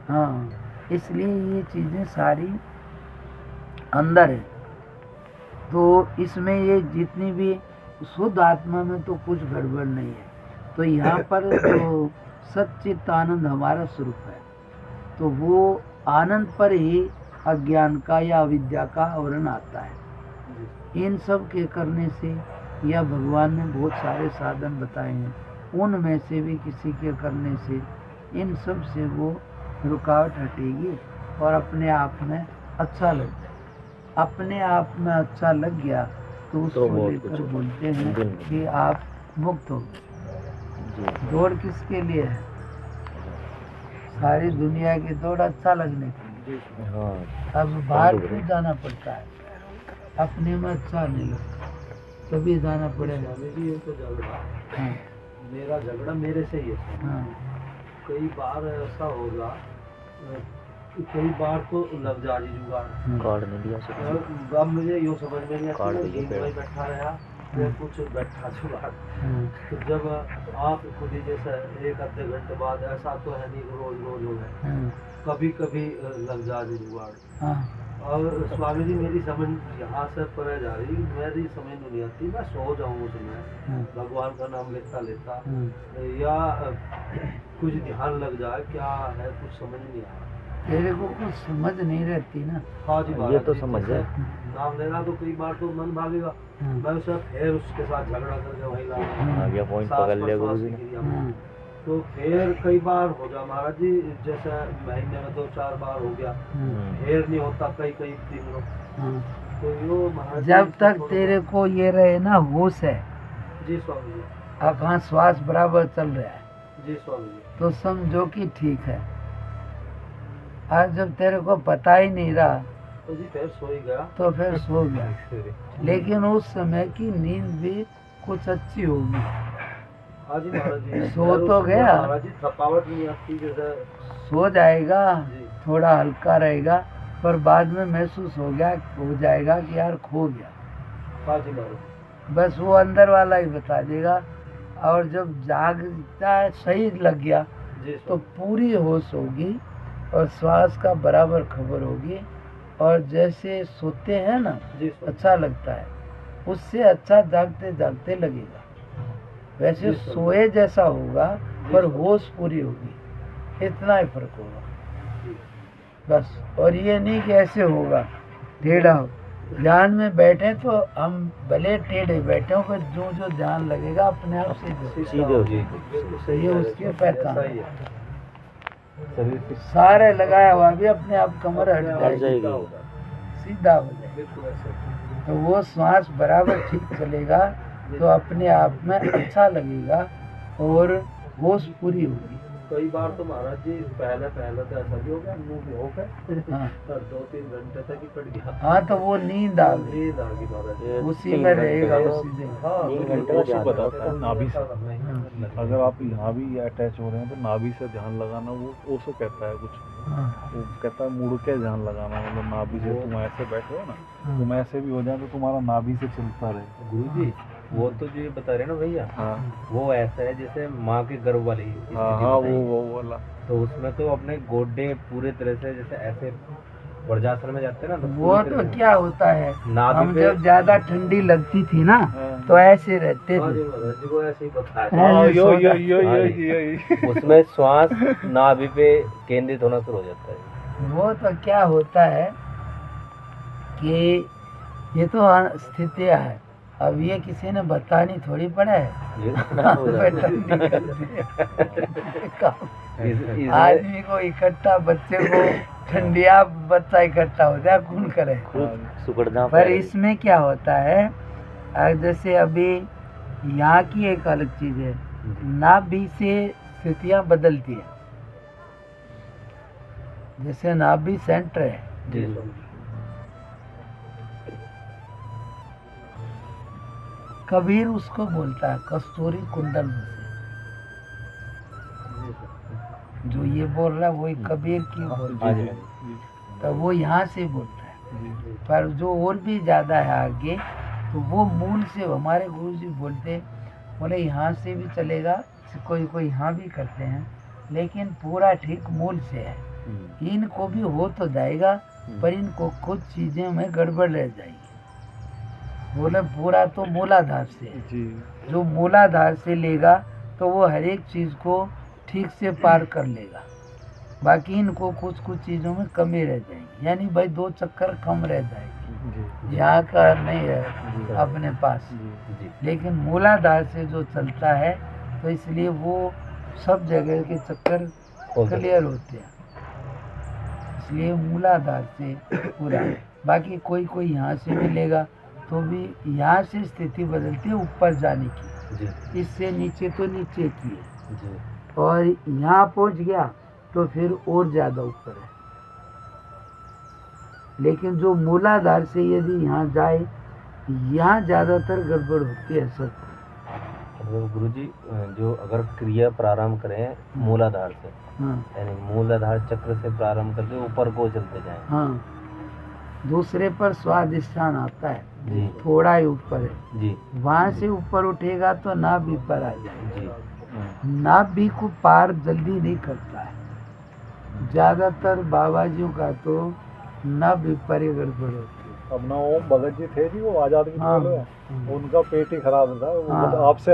हाँ, इसलिए ये चीज़ें सारी अंदर है। तो इसमें ये जितनी भी शुद्ध आत्मा में तो कुछ गड़बड़ नहीं है। तो यहाँ पर जो सच्चित आनंद हमारा स्वरूप है, तो वो आनंद पर ही अज्ञान का या अविद्या का आवरण आता है। इन सब के करने से या भगवान ने बहुत सारे साधन बताए हैं, उनमें से भी किसी के करने से इन सब से वो रुकावट हटेगी और अपने आप में अच्छा लग जाए। अपने आप में अच्छा लग गया तो उसको लेकर बोलते हैं कि आप मुक्त हो गए। दौड़ किसके लिए है? सारी दुनिया की दौड़ अच्छा लगने के लिए। अब बाहर क्यों जाना पड़ता है? अपने में अच्छा नहीं लगता, तभी जाना पड़ेगा। हाँ। मेरा झगड़ा मेरे से ही है। हाँ। कई बार ऐसा होगा, कई बार तो लग जा रही जुगाड़ कार्ड नहीं दिया। अब मुझे यूँ समझ में नहीं आता कि बैठा रहा या कुछ बैठा जुगाड़। तो जब आप खुद ही जैसे एक आधे घंटे बाद, ऐसा तो है नहीं रोज रोज हो गए, कभी कभी लग जा रही जुगाड़। और स्वामी जी मेरी समझ यहाँ से परे जा रही, मेरी समझ नहीं आती। मैं सो जाऊँ उसमें, भगवान का नाम लेता लेता, या कुछ ध्यान लग जाए, क्या है कुछ समझ नहीं आ रहा। तेरे को कुछ समझ नहीं रहती ना। हाँ जी, ये तो समझ है। नाम लेना तो कई बार तो मन भागेगा, मैं उसे फिर उसके साथ झगड़ा करके वही आगे पॉइंट पकड़ लिया गुरु जी ने। तो फिर कई बार हो गया महाराज जी, जैसे महीने में 2-4 बार हो गया, फिर नहीं होता कई दिन। तो यो महाराज जब तक तेरे को ये रहे ना होश है, जी स्वामी जी, आँख श्वास बराबर चल रहा है, जी स्वामी जी, तो समझो कि ठीक है। आज जब तेरे को पता ही नहीं रहा तो जी फिर सो ही गया, तो फिर सो गया। लेकिन उस समय की नींद भी कुछ अच्छी होगी। हाँ जी महाराज जी, सो तो गया महाराज जी, थकावट नहीं आती, जैसे सो जाएगा, जी, थोड़ा हल्का रहेगा, पर बाद में महसूस हो जाएगा कि यार खो गया। हाँ जी महाराज, बस वो अंदर वाला ही बता देगा। और जब जागता है सही लग गया जी तो पूरी होश होगी और श्वास का बराबर खबर होगी, और जैसे सोते हैं ना जी अच्छा लगता है, उससे अच्छा जागते जागते लगेगा। वैसे सोए जैसा होगा पर होश पूरी होगी, इतना ही फर्क होगा बस। और ये नहीं कि ऐसे होगा टेढ़ा हो। ध्यान में बैठे तो हम भले टेढ़े बैठे हो, पर जो जो ध्यान लगेगा अपने आप सीधे हो जी। ये उसके पहचान है। सारे लगाया हुआ भी अपने आप कमर हट जाएगी, सीधा हो जाएगा। तो वो श्वास बराबर ठीक चलेगा तो अपने आप में अच्छा लगेगा और होश पूरी होगी। कई बार तो महाराज जी पहले तो ऐसा भी हो गया, मुंह भी हो गए, हाँ। 2-3 घंटे तक ही कट गया। हाँ, तो वो नींद आ गई, नींद आ गई महाराज जी, उसी में रहेगा उसी दिन। हाँ, बताता है नाभि से। अगर आप यहाँ भी अटैच हो रहे हैं तो नाभि से ध्यान लगाना, वो ओशो कहता है कुछ, वो कहता है मुड़ के ध्यान लगाना, मतलब नाभि से तुम ऐसे बैठे हो ना, तुम ऐसे भी हो जाए तो तुम्हारा नाभि से चलता रहे। गुरु जी वो तो जो ये बता रहे ना भैया, हाँ वो ऐसा है जैसे माँ के गर्भ वाली स्थिति हाँ, बताई। वो वाला। तो उसमें तो अपने गोडे पूरे तरह से जैसे ऐसे वज्रासन में जाते हैं ना, तो वो तो क्या होता है, नाभि हम पे- जब ज्यादा ठंडी लगती थी ना तो ऐसे रहते हाँ थे। जी महाराज जी, वो ऐसे ही बताया। हाँ, यो उसमें श्वास नाभि पे केंद्रित होना शुरू हो जाता है। वो तो क्या होता है कि ये तो स्थितियाँ है, अब ये किसी ने बतानी थोड़ी पड़ा है। आदमी को इकट्ठा, बच्चे को ठंडिया, बच्चा इकट्ठा हो जाए कौन करे। पर इसमें क्या होता है, जैसे अभी यहाँ की एक अलग चीज है, नाभि से स्थितियाँ बदलती है। जैसे नाभि सेंटर है, कबीर उसको बोलता है कस्तूरी कुंडल से। जो ये बोल रहा है वही कबीर की बोलता है, तो वो यहाँ से बोलता है। पर जो और भी ज्यादा है आगे, तो वो मूल से हमारे गुरु जी बोलते, बोले यहाँ से भी चलेगा, कोई कोई यहाँ भी करते हैं, लेकिन पूरा ठीक मूल से है। इनको भी हो तो जाएगा, पर इनको कुछ चीजें में गड़बड़ रह जाएगी। बोले पूरा तो मूलाधार से है। जी जो मूलाधार से लेगा तो वो हर एक चीज को ठीक से पार कर लेगा। बाकी इनको कुछ कुछ चीजों में कमी रह जाएगी, यानी भाई 2 चक्कर कम रह जाएगी। जी यहाँ का नहीं है अपने पास, जी लेकिन मूलाधार से जो चलता है तो इसलिए वो सब जगह के चक्कर क्लियर होते हैं। इसलिए मूलाधार से पूरा। बाकी कोई कोई यहाँ से भी लेगा तो भी यहाँ से स्थिति बदलती है ऊपर जाने की, जी इससे नीचे तो नीचे की है, जी और यहाँ पहुँच गया तो फिर और ज्यादा ऊपर है। लेकिन जो मूलाधार से यदि यहाँ जाए, यहाँ ज्यादातर गड़बड़ होती है सब। गुरुजी, जो अगर क्रिया प्रारंभ करें मूलाधार से, हाँ यानी मूलाधार चक्र से प्रारंभ करके ऊपर को चलते जाएं। हाँ, दूसरे पर स्वादिष्ठान आता है, जी थोड़ा ही ऊपर है, जी वहां से ऊपर उठेगा तो नाभि पर आ जाएगा। जी नाभि को पार जल्दी नहीं करता है। ज्यादातर बाबाजियों का तो नाभि पर ही गड़बड़ होती है। अब ना ओम भगत जी थे जी, वो आजाद की हाँ, वाले, उनका पेट ही खराब था, वो हाँ। मतलब आपसे